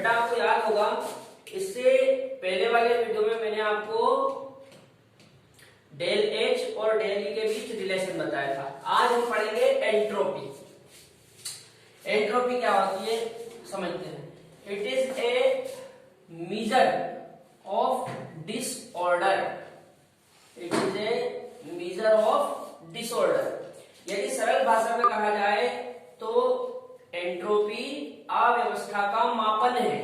बेटा आपको याद होगा इससे पहले वाले वीडियो में मैंने आपको डेल एच और डेल ई के बीच रिलेशन बताया था। आज हम पढ़ेंगे एंट्रोपी। एंट्रोपी क्या होती है समझते हैं। It is a measure of disorder. It is a measure of disorder. यदि सरल भाषा में कहा जाए तो एंट्रोपी अव्यवस्था का मापन है।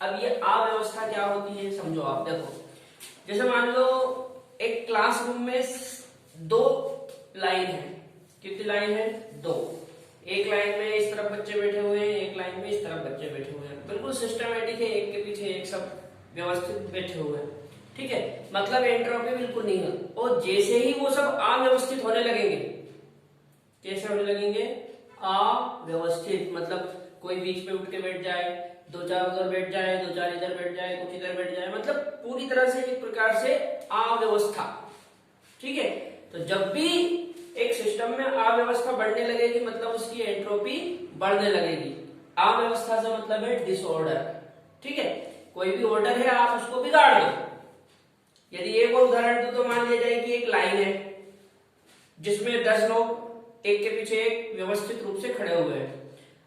अब ये अव्यवस्था क्या होती है समझो आप। देखो जैसे मान लो एक क्लासरूम में दो लाइन है। कितनी लाइन है? दो। एक लाइन में इस तरफ बच्चे बैठे हुए हैं, एक लाइन में इस तरफ बच्चे बैठे हुए हैं। बिल्कुल सिस्टमेटिक है, एक के पीछे एक सब व्यवस्थित बैठे हुए हैं। ठीक है, मतलब एंट्रोपी बिल्कुल नहीं है। और जैसे ही वो सब अव्यवस्थित होने लगेंगे, कैसे होने लगेंगे? अव्यवस्थित, मतलब कोई बीच में उठ के बैठ जाए, दो चार उधर बैठ जाए, दो चार इधर बैठ जाए, कुछ इधर बैठ जाए, मतलब पूरी तरह से एक प्रकार से अव्यवस्था। ठीक है, तो जब भी एक सिस्टम में अव्यवस्था बढ़ने लगेगी मतलब उसकी एंट्रोपी बढ़ने लगेगी। अव्यवस्था से मतलब है डिसऑर्डर। ठीक है, कोई भी ऑर्डर है आप उसको बिगाड़ दो। यदि एक और उदाहरण दो तो मान लिया जाए कि एक लाइन है जिसमें 10 लोग एक के पीछे एक व्यवस्थित रूप से खड़े हुए हैं।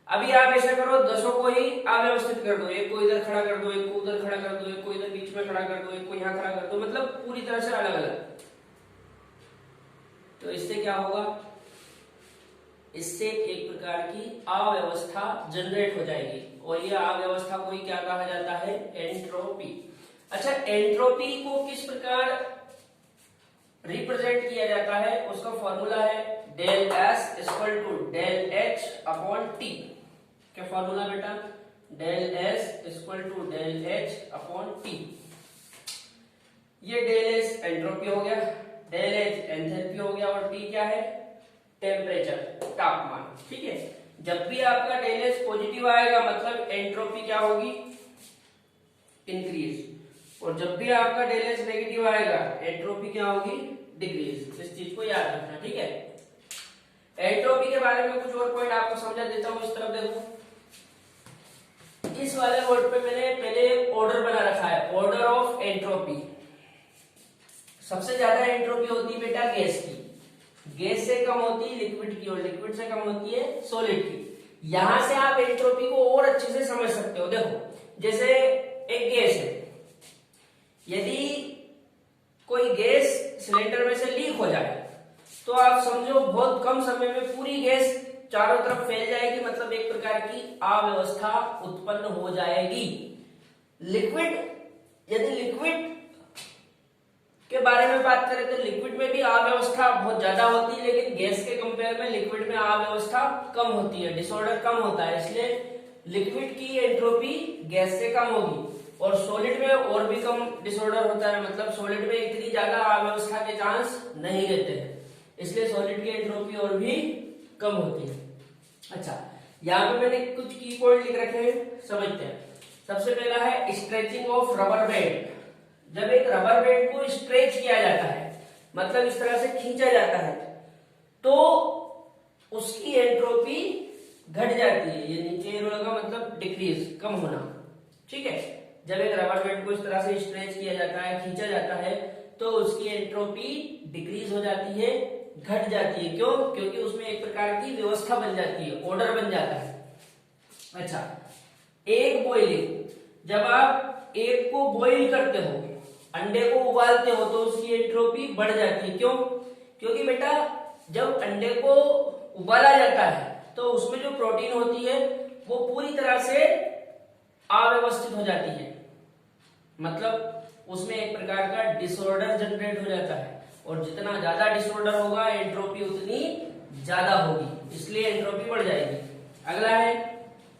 अभी आप ऐसा करो, 10 को ही अव्यवस्थित कर दो। एक को इधर खड़ा कर दो, एक को उधर खड़ा कर दो, एक को इधर बीच में खड़ा कर दो, एक को यहाँ खड़ा कर दो, मतलब पूरी तरह से अलग अलग। तो इससे क्या होगा? इससे एक प्रकार की अव्यवस्था जनरेट हो जाएगी और यह अव्यवस्था को ही क्या कहा जाता है? एंट्रोपी। अच्छा, एंट्रोपी को किस प्रकार रिप्रेजेंट किया जाता है? उसका फॉर्मूला है del S equal to del H upon T. क्या फॉर्मूला बेटा? Del S equal to del H upon T. ये डेल एस एंट्रोपी हो गया, डेल एच एंथैल्पी हो गया और टी क्या है? टेम्परेचर, तापमान। ठीक है, जब भी आपका डेल एस पॉजिटिव आएगा मतलब एंट्रोपी क्या होगी? इंक्रीज। और जब भी आपका डेल एस नेगेटिव आएगा एंट्रोपी क्या होगी? डिक्रीज। इस चीज को याद रखना। ठीक है, एंट्रोपी के बारे में कुछ और पॉइंट आपको समझा देता हूं। इस तरफ देखो, इस वाले बोर्ड पे मैंने पहले ऑर्डर बना रखा है, ऑर्डर ऑफ एंट्रोपी। सबसे ज्यादा एंट्रोपी होती है बेटा गैस की, गैस से कम होती है लिक्विड की और लिक्विड से कम होती है सॉलिड की। यहां से आप एंट्रोपी को और अच्छे से समझ सकते हो। देखो जैसे एक गैस है, यदि कोई गैस सिलेंडर में से लीक हो जाए तो आप समझो बहुत कम समय में पूरी गैस चारों तरफ फैल जाएगी, मतलब एक प्रकार की अव्यवस्था उत्पन्न हो जाएगी। लिक्विड, यदि लिक्विड के बारे में बात करें तो लिक्विड में भी अव्यवस्था बहुत ज्यादा होती है, लेकिन गैस के कंपेयर में लिक्विड में अव्यवस्था कम होती है, डिसऑर्डर कम होता है। इसलिए लिक्विड की एंट्रोपी गैस से कम होगी और सॉलिड में और भी कम डिसऑर्डर होता है, मतलब सॉलिड में इतनी ज्यादा अव्यवस्था के चांस नहीं रहते हैं, इसलिए सॉलिड की एंट्रोपी और भी कम होती है। अच्छा, यहाँ पे मैंने कुछ की पॉइंट लिख रखे हैं, समझते हैं। सबसे पहला है स्ट्रेचिंग ऑफ रबर बैंड। जब एक रबर बैंड को स्ट्रेच किया जाता है मतलब इस तरह से खींचा जाता है तो उसकी एंट्रोपी घट जाती है। ये नीचे एरो लगा मतलब डिक्रीज, कम होना। ठीक है, जब एक रबर बैंड को इस तरह से स्ट्रेच किया जाता है, खींचा जाता है तो उसकी एंट्रोपी डिक्रीज हो जाती है, घट जाती है। क्यों? क्योंकि उसमें एक प्रकार की व्यवस्था बन जाती है, ऑर्डर बन जाता है। अच्छा, एग बॉइलिंग, जब आप एग को बॉइल करते हो, अंडे को उबालते हो तो उसकी एंट्रोपी बढ़ जाती है। क्यों? क्योंकि बेटा जब अंडे को उबाला जाता है तो उसमें जो प्रोटीन होती है वो पूरी तरह से अव्यवस्थित हो जाती है, मतलब उसमें एक प्रकार का डिसऑर्डर जनरेट हो जाता है और जितना ज्यादा डिसऑर्डर होगा एंट्रोपी उतनी ज्यादा होगी, इसलिए एंट्रोपी बढ़ जाएगी। अगला है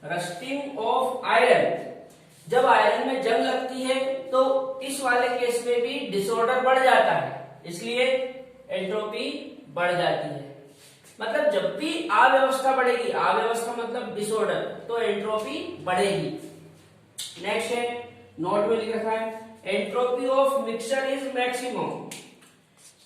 रस्टिंग ऑफ आयरन। जब आयरन में जंग लगती है तो इस वाले केस में भी डिसऑर्डर बढ़ जाता है, इसलिए एंट्रोपी बढ़ जाती है। मतलब जब भी अव्यवस्था बढ़ेगी, अव्यवस्था मतलब डिसऑर्डर, तो एंट्रोपी बढ़ेगी। नेक्स्ट है, नोट में लिख रखा है entropy of mixture is maximum.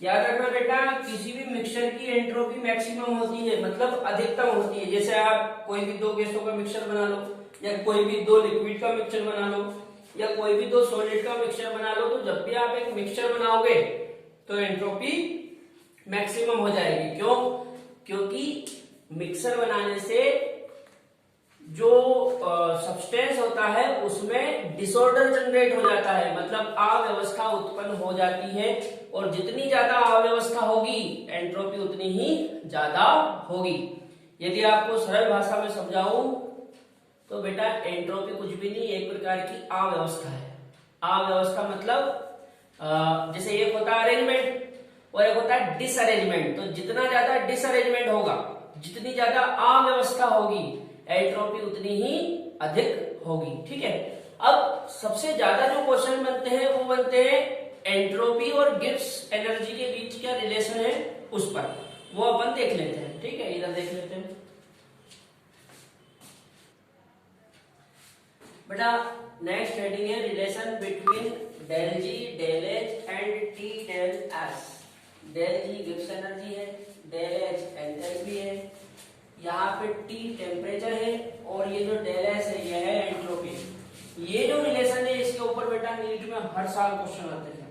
याद रखना बेटा, किसी भी मिक्सचर की एंट्रोपी मैक्सिमम होती है, मतलब अधिकतम होती है। जैसे आप कोई भी दो गैसों का मिक्सचर बना लो, या कोई भी दो लिक्विड का मिक्सचर बना लो या कोई भी दो सॉलिड का मिक्सचर बना लो, तो जब भी आप एक मिक्सचर बनाओगे तो एंट्रोपी मैक्सिमम हो जाएगी। क्यों? क्योंकि मिक्सर बनाने से जो सब्सटेंस होता है उसमें डिसऑर्डर जनरेट हो जाता है, मतलब अव्यवस्था उत्पन्न हो जाती है, और जितनी ज्यादा अव्यवस्था होगी एंट्रोपी उतनी ही ज्यादा होगी। यदि आपको सरल भाषा में समझाऊं तो बेटा एंट्रोपी कुछ भी नहीं, एक प्रकार की अव्यवस्था है। अव्यवस्था मतलब जैसे एक होता है अरेंजमेंट और एक होता है डिसअरेंजमेंट। तो जितना ज्यादा डिसअरेंजमेंट होगा, जितनी ज्यादा अव्यवस्था होगी, एंट्रोपी उतनी ही अधिक होगी। ठीक है, अब सबसे ज्यादा जो क्वेश्चन बनते हैं वो बनते हैं एंट्रोपी और गिब्स एनर्जी के बीच क्या रिलेशन है उस पर, वो अपन देख लेते हैं। ठीक है, इधर देख लेते हैं बेटा। नेक्स्ट हेडिंग है relation between del G del H and T del S. Del G Gibbs energy है, डेल एच एंथैल्पी है, यहाँ पे टी टेम्परेचर है और ये जो डेल एस है ये है एंट्रोपी। ये जो रिलेशन है इसके ऊपर बेटा नीट में हर साल क्वेश्चन आते हैं।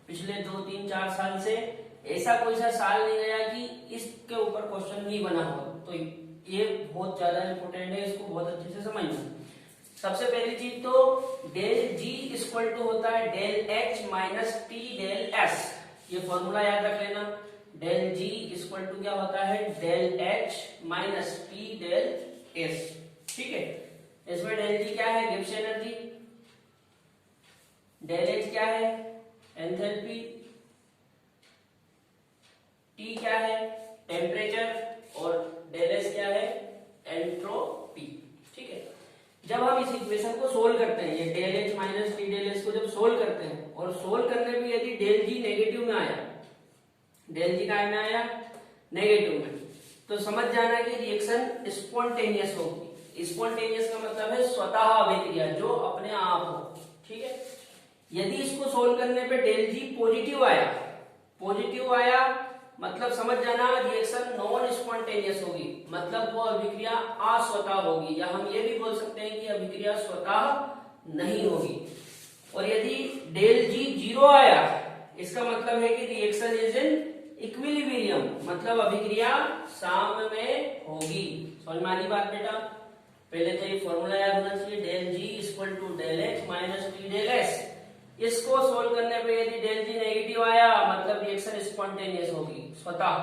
पिछले 2, 3, 4 साल से ऐसा कोई सा साल नहीं गया कि इसके ऊपर क्वेश्चन नहीं बना हो। तो ये बहुत ज्यादा इंपोर्टेंट है, इसको बहुत अच्छे से समझना। सबसे पहली चीज तो डेल जी इक्वल टू होता है del H minus T del S. ये फॉर्मूला याद रख लेना। डेल जी इक्वल टू क्या होता है del H minus T del S. ठीक है, इसमें डेल जी क्या है गिब्स एनर्जी, डेल एच क्या है एंथैल्पी, टी क्या है टेम्परेचर और डेल एस क्या है एंट्रोपी। ठीक है, जब हम इस इक्वेशन को सोल्व करते हैं, ये del H minus T del S को जब सोल्व करते हैं और सोल्व करने में यदि डेल जी नेगेटिव में आया, डेल जी काय में आया नेगेटिव में, तो समझ जाना कि रिएक्शन स्पॉन्टेनियस होगी। स्पॉन्टेनियस का मतलब है स्वतः अभिक्रिया, जो अपने आप हो। ठीक है, यदि इसको सोल्व करने पे डेल जी पॉजिटिव आया मतलब समझ जाना रिएक्शन नॉन स्पॉन्टेनियस होगी, मतलब वो अभिक्रिया अस्वतः होगी, या हम ये भी बोल सकते हैं कि अभिक्रिया स्वतः नहीं होगी। और यदि डेल जी 0 आया इसका मतलब है कि रिएक्शन इज इन इक्विलिब्रियम, मतलब अभिक्रिया साम्य में होगी। समझ में आनी बात बेटा? पहले तो ये फॉर्मूला याद होना चाहिए, del G equal to del H minus T del S. इसको सोल्व करने पे यदि डेल जी नेगेटिव आया मतलब रिएक्शन स्पॉन्टेनियस होगी स्वतः।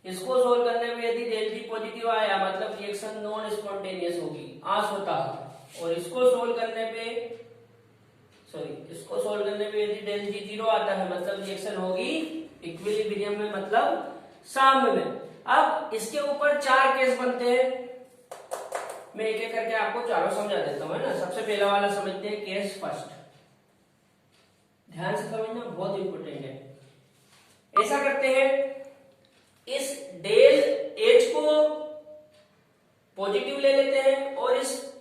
इसको सोल्व करने पे यदि डेल जी पॉजिटिव आया मतलब रिएक्शन नॉन स्पॉन्टेनियस होगी अस्वतः। और इसको सोल्व करने पे यदि डेल जी 0 आता है मतलब रिएक्शन होगी इक्विलिब्रियम में, मतलब साम्य में। अब इसके ऊपर 4 केस बनते हैं, मैं एक एक करके आपको चारों समझा देता हूं, है ना। सबसे पहला वाला समझते हैं केस फर्स्ट, ध्यान से समझना बहुत इंपॉर्टेंट है। ऐसा करते हैं, इस डेल एच को पॉजिटिव ले लेते हैं और इस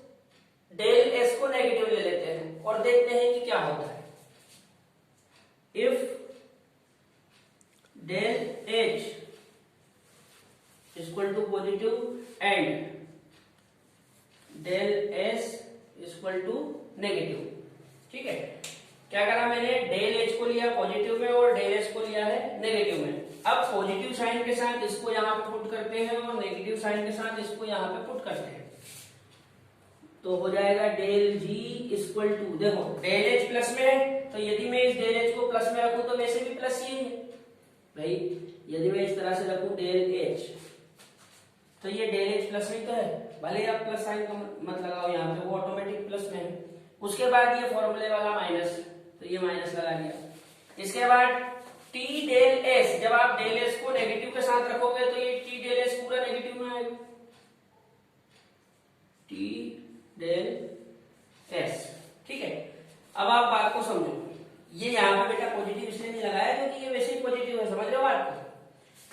डेल एस को नेगेटिव ले लेते हैं और देखते हैं कि क्या होता है। If del H equal to positive and del S equal to negative. ठीक है, क्या करा मैंने, डेल एच को लिया पॉजिटिव में और डेल एस को लिया है नेगेटिव में। अब पॉजिटिव साइन के साथ इसको यहाँ पे पुट करते हैं और नेगेटिव साइन के साथ इसको यहाँ पे पुट करते हैं, तो हो जाएगा डेल जी इक्वल टू, देखो डेल एच प्लस में है तो यदि मैं इस डेल एच को प्लस में रखूं तो वैसे भी प्लस ही है भाई। यदि मैं इस तरह से रखूं डेल एच तो ये डेल एच प्लस में तो है, भले ही आप प्लस साइन का मत लगाओ यहाँ पे, वो ऑटोमेटिक प्लस में है। उसके बाद ये फॉर्मूले वाला माइनस, तो ये माइनस लगा दिया। इसके बाद टी डेल एस, जब आप डेल एस को नेगेटिव के साथ रखोगे तो ये टी डेल एस पूरा नेगेटिव में आएगा, टी डेल एस। ठीक है, अब आप बात को समझो, ये यहाँ पे बेटा पॉजिटिव इसलिए नहीं लगाया क्योंकि ये वैसे ही पॉजिटिव है, समझ रहे हो बात को।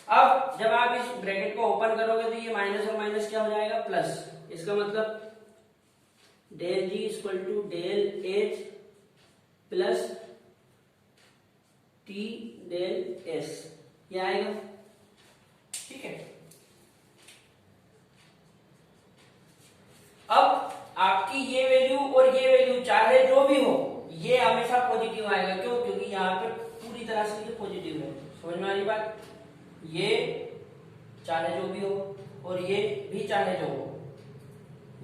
अब जब आप इस ब्रैकेट को ओपन करोगे तो ये माइनस और माइनस क्या हो जाएगा प्लस, इसका मतलब del G equal to del H plus T del S, ये आएगा। ठीक है, अब आप चाहे जो भी हो ये हमेशा पॉजिटिव आएगा। क्यों? क्योंकि यहाँ पे पूरी तरह से ये पॉजिटिव है। समझ में आ रही बात? ये चाहे जो भी हो और ये भी चाहे जो हो,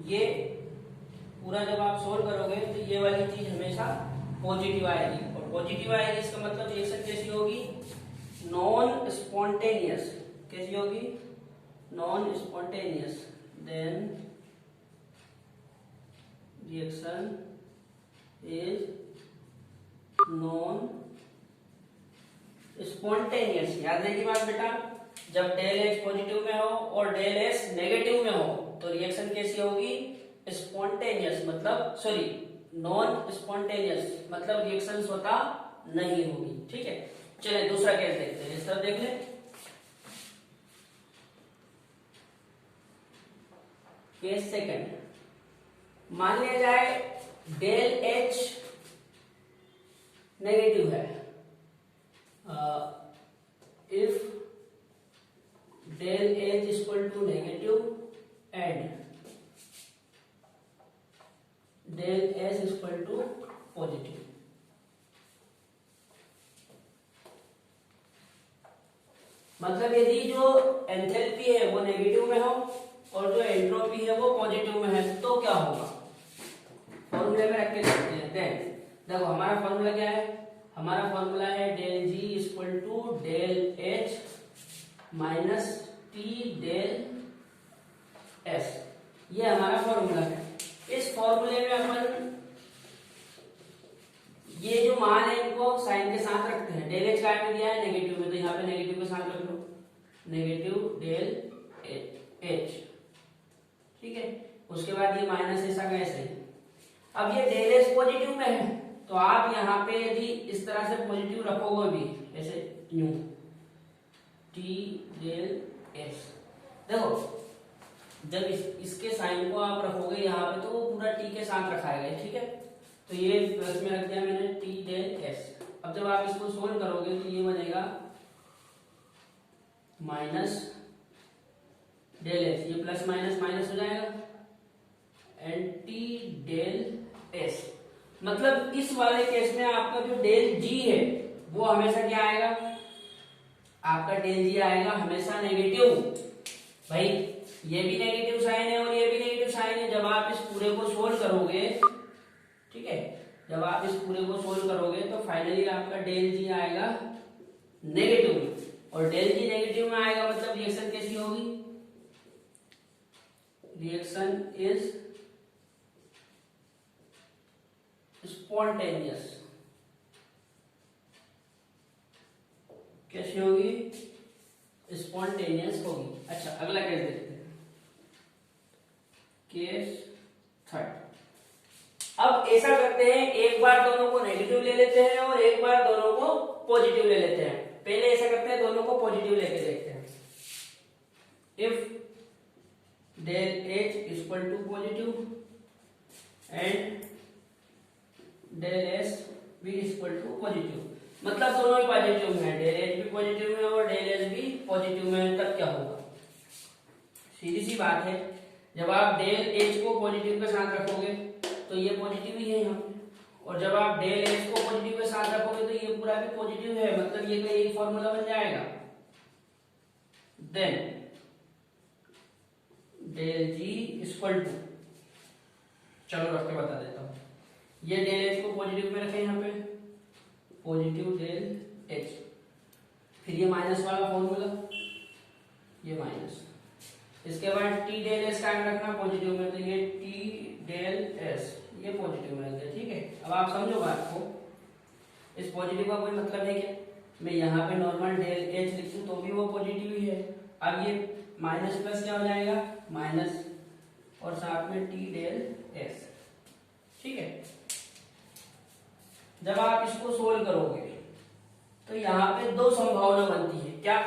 ये पूरा जब आप सोल्व करोगे तो ये वाली चीज हमेशा पॉजिटिव आएगी। और पॉजिटिव आएगी इसका मतलब रिएक्शन कैसी होगी? Non spontaneous. कैसी होगी? Non spontaneous. Then reaction is non spontaneous. याद रहेगी बात बेटा? जब डेल एच पॉजिटिव में हो और डेल एस नेगेटिव में हो तो रिएक्शन कैसी होगी? स्पॉन्टेनियस मतलब सॉरी नॉन स्पॉन्टेनियस मतलब रिएक्शन स्वतः नहीं होगी। ठीक है, चलिए दूसरा केस देखते हैं। इस तरह देख ले। केस सेकंड, मान लिया जाए डेल एच नेगेटिव है। If del H is equal to negative and del S is equal to positive. मतलब यदि जो एंथैल्पी है वो नेगेटिव में हो और जो एंट्रोपी है वो पॉजिटिव में है तो क्या होगा? फॉर्मूले में रख के देखते हैं। देखो हमारा फॉर्मूला क्या है? हमारा फॉर्मूला है del G is equal to del H minus T del S. ये हमारा फॉर्मूला है। इस फॉर्मूले में अपन ये जो मान है इनको साइन के साथ रखते हैं। डेल एच काय में दिया है? नेगेटिव में, तो यहाँ पे नेगेटिव के साथ रख लो, नेगेटिव डेल एच। ठीक है, उसके बाद ये माइनस ऐसा का ऐसे। अब ये डेल एच पॉजिटिव में है तो आप यहाँ पे यदि इस तरह से पॉजिटिव रखोगे भी ऐसे यूं टी डेल एच, देखो जब इसके साइन को आप रखोगे यहाँ पे तो वो पूरा टी के साथ रखाएगा। ठीक है, तो ये प्लस में रख दिया मैंने टी डेल एस। अब जब आप इसको सोल्व करोगे तो ये बनेगा माइनस डेल एस, ये प्लस माइनस माइनस हो जाएगा एंड टी डेल एस। मतलब इस वाले केस में आपका जो डेल जी है वो हमेशा क्या आएगा? आपका डेल जी आएगा हमेशा नेगेटिव। भाई ये भी नेगेटिव साइन है और ये भी नेगेटिव साइन है। जब आप इस पूरे को सोल्व करोगे, ठीक है, जब आप इस पूरे को सोल्व करोगे तो फाइनली आपका डेल जी आएगा नेगेटिव में। और डेल जी नेगेटिव में आएगा मतलब रिएक्शन कैसी होगी? Reaction is spontaneous. कैसी होगी? स्पॉन्टेनियस होगी। अच्छा अगला केस देखते हैं। Case third. अब ऐसा करते हैं, एक बार दोनों को नेगेटिव ले लेते हैं और एक बार दोनों को पॉजिटिव ले लेते हैं। पहले ऐसा करते हैं, दोनों को पॉजिटिव लेके देखते हैं। If del H is equal to positive and del S भी इज इक्वल टू पॉजिटिव, मतलब दोनों ही पॉजिटिव में है, डेल एच भी पॉजिटिव में और डेल एस भी पॉजिटिव में है, तब क्या होगा? सीधी सी बात है, जब आप डेल एच को पॉजिटिव के साथ रखोगे तो ये पॉजिटिव ही है यहाँ पे, और जब आप डेल एच को पॉजिटिव के साथ रखोगे तो ये पूरा भी पॉजिटिव है, मतलब ये का यही फॉर्मूला बन जाएगा। Then del G equal to, चलो रख के बता देता हूं, ये डेल एच को पॉजिटिव में रखें यहाँ पे, पॉजिटिव डेल एच, फिर ये माइनस वाला फॉर्मूला, ये माइनस, इसके बाद टी डेल एस का रखना पॉजिटिव में, तो ये टी डेल एस ये पॉजिटिव में रख दिया। ठीक है, अब आप समझो बात को, इस पॉजिटिव का कोई मतलब है क्या? मैं यहाँ पे नॉर्मल डेल एच लिख दूं तो भी वो पॉजिटिव ही है। अब ये माइनस प्लस क्या हो जाएगा? माइनस, और साथ में टी डेल एस। ठीक है, जब आप इसको सोल्व करोगे तो यहाँ पे दो संभावना बनती है। क्या?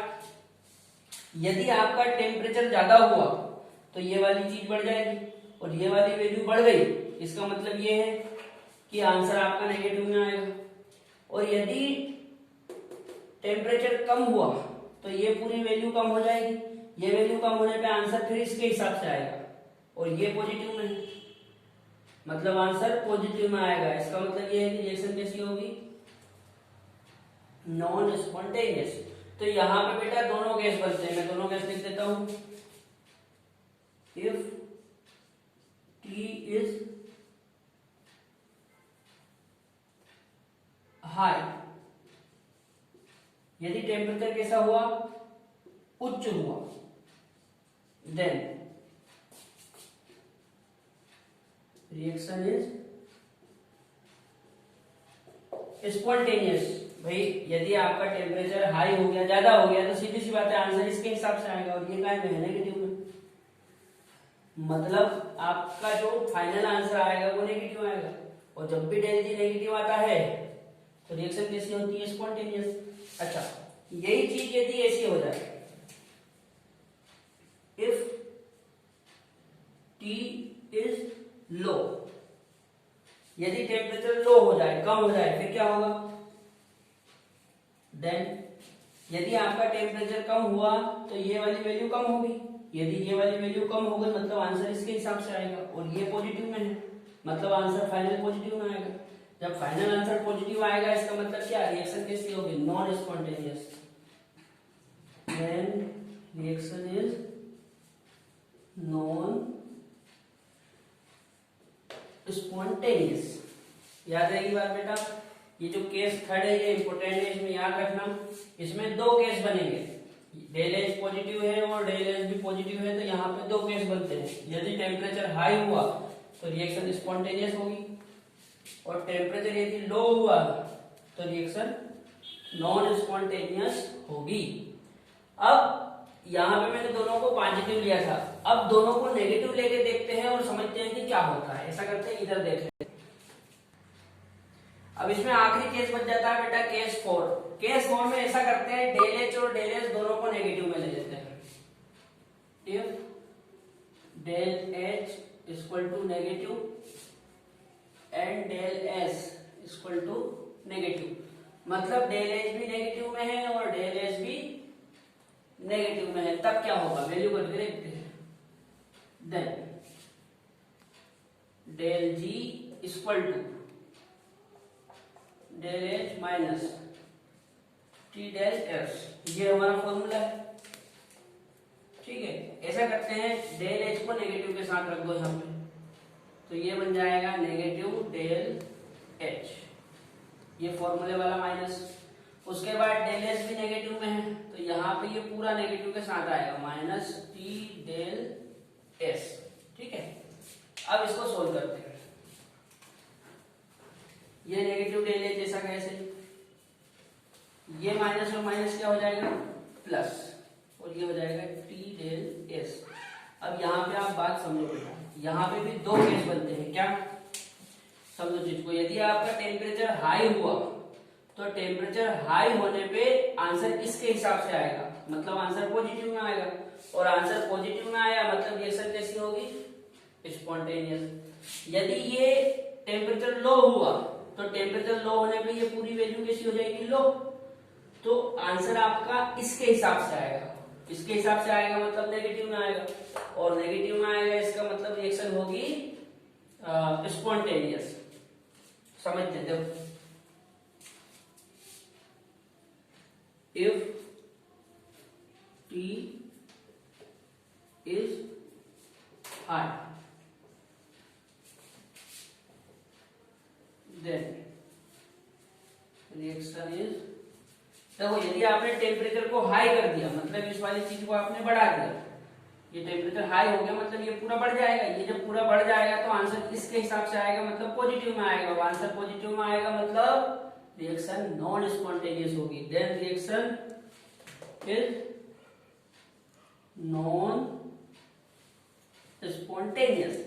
यदि आपका टेम्परेचर ज्यादा हुआ तो ये वाली चीज बढ़ जाएगी और ये वाली वैल्यू बढ़ गई, इसका मतलब ये है कि आंसर आपका नेगेटिव में आएगा। और यदि टेम्परेचर कम हुआ तो ये पूरी वैल्यू कम हो जाएगी, ये वैल्यू कम होने पे आंसर फिर इसके हिसाब से आएगा और ये पॉजिटिव में है। मतलब आंसर पॉजिटिव में आएगा। इसका मतलब ये है कि रिएक्शन कैसी होगी, नॉन स्पॉन्टेनियस। तो यहाँ पे बेटा दोनों गैस बनते हैं, मैं दोनों गैस लिख देता हूं। इफ T इज हाई, यदि टेम्परेचर कैसा हुआ, उच्च हुआ, देन रिएक्शन इज स्पॉन्टेनियस। भाई यदि आपका टेम्परेचर हाई हो गया, ज्यादा हो गया, तो सीधी सी बात है आंसर इसके हिसाब से आएगा। और ये काय में है, नेगेटिव में। मतलब आपका जो फाइनल आंसर आएगा वो नेगेटिव आएगा। और जब भी डेल जी नेगेटिव आता है तो रिएक्शन कैसी होती है, स्पॉन्टेनियस। अच्छा, यही चीज यदि ऐसी हो जाए, इफ T इज लो, यदि टेम्परेचर लो हो जाए, कम हो जाए, फिर क्या होगा, देन यदि आपका टेम्परेचर कम हुआ तो ये वाली वैल्यू कम होगी। यदि ये वाली वैल्यू कम हो गई मतलब आंसर इसके हिसाब से आएगा। और ये पॉजिटिव में है, मतलब आंसर फाइनल पॉजिटिव में आएगा। जब फाइनल आंसर पॉजिटिव आएगा इसका मतलब क्या, रिएक्शन कैसी होगी, non spontaneous. Then reaction is non spontaneous. याद रहेगी बात बेटा। ये जो केस थर्ड है ये इंपोर्टेंट है, इसमें याद रखना। इसमें दो केस बनेंगे, डेल एच पॉजिटिव है और डेल एच भी पॉजिटिव है, तो यहाँ पे दो केस बनते हैं। यदि टेम्परेचर हाई हुआ तो रिएक्शन स्पॉन्टेनियस होगी, और टेम्परेचर यदि लो हुआ तो रिएक्शन नॉन स्पॉन्टेनियस होगी। अब यहाँ पे मैंने दोनों को पॉजिटिव लिया था, अब दोनों को नेगेटिव लेके देखते हैं और समझते हैं कि क्या होता है। ऐसा करते हैं, इधर देख लेते हैं। अब इसमें आखिरी केस बच जाता है बेटा केस 4। केस 4 में ऐसा करते हैं, डेल एच और डेल एस दोनों को नेगेटिव में ले लेते हैं। If del H equal to negative and del S equal to negative, मतलब डेल एच भी नेगेटिव में है और डेल एस भी नेगेटिव में है, तब क्या होगा, वैल्यू करके देखते हैं। Then del G equal to del H minus T del S, ये हमारा फॉर्मूला है। ठीक है, ऐसा करते हैं, डेल एच को नेगेटिव के साथ रख दो यहाँ पे, तो ये बन जाएगा नेगेटिव डेल एच, ये फॉर्मूले वाला माइनस। उसके बाद डेल एस भी नेगेटिव में है, तो यहाँ पे ये पूरा नेगेटिव के साथ आएगा, माइनस टी डेल एस। ठीक है, अब इसको सोल्व करते हैं। ये नेगेटिव डेल एच जैसा कैसे, ये माइनस और माइनस क्या हो जाएगा, प्लस, और ये हो जाएगा टी डेल एस। अब यहाँ पे आप बात समझो बेटा, यहाँ पे भी दो केस बनते हैं, क्या समझो चीज को। यदि आपका टेम्परेचर हाई हुआ तो टेम्परेचर हाई होने पे आंसर इसके हिसाब से आएगा, मतलब आंसर पॉजिटिव में आएगा। और आंसर पॉजिटिव में आया मतलब रिएक्शन कैसी होगी, स्पॉन्टेनियस। यदि ये टेम्परेचर लो हुआ तो टेम्परेचर लो होने पे ये पूरी वैल्यू कैसी हो जाएगी, लो, तो आंसर आपका इसके हिसाब से आएगा। इसके हिसाब से आएगा मतलब नेगेटिव में आएगा, और नेगेटिव में आएगा इसका मतलब रिएक्शन होगी स्पॉन्टेनियस। समझते हैं, if T is high then reaction is, देखो यदि आपने टेम्परेचर को हाई कर दिया मतलब इस वाली चीज को आपने बढ़ा दिया, ये टेम्परेचर हाई हो गया मतलब ये पूरा बढ़ जाएगा। ये जब पूरा बढ़ जाएगा तो आंसर इसके हिसाब से आएगा, मतलब पॉजिटिव में आएगा। और आंसर पॉजिटिव में आएगा मतलब रिएक्शन नॉन स्पॉन्टेनियस होगी। Then reaction is non spontaneous.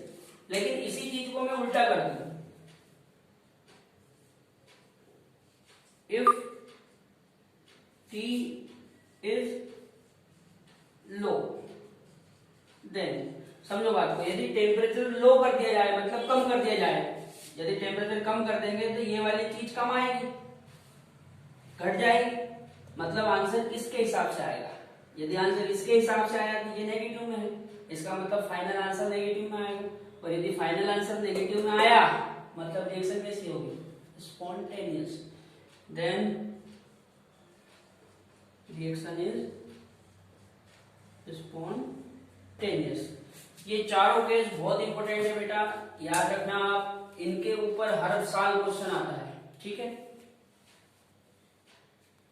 लेकिन इसी चीज को मैं उल्टा कर दूं, इफ T is low देन समझो बात को, यदि टेम्परेचर लो कर दिया जाए मतलब कम कर दिया जाए, यदि टेम्परेचर कम कर देंगे तो ये वाली चीज कम आएगी, घट जाएगी, मतलब आंसर किसके हिसाब से आएगा। यदि आंसर इसके हिसाब से आया तो ये नेगेटिव में है, इसका मतलब फाइनल आंसर नेगेटिव में आएगा। और यदि फाइनल आंसर नेगेटिव में आया मतलब रिएक्शन कैसी होगी, spontaneous, then reaction is spontaneous. ये चारों केस बहुत इंपॉर्टेंट है बेटा, याद रखना आप, इनके ऊपर हर साल क्वेश्चन आता है, ठीक है।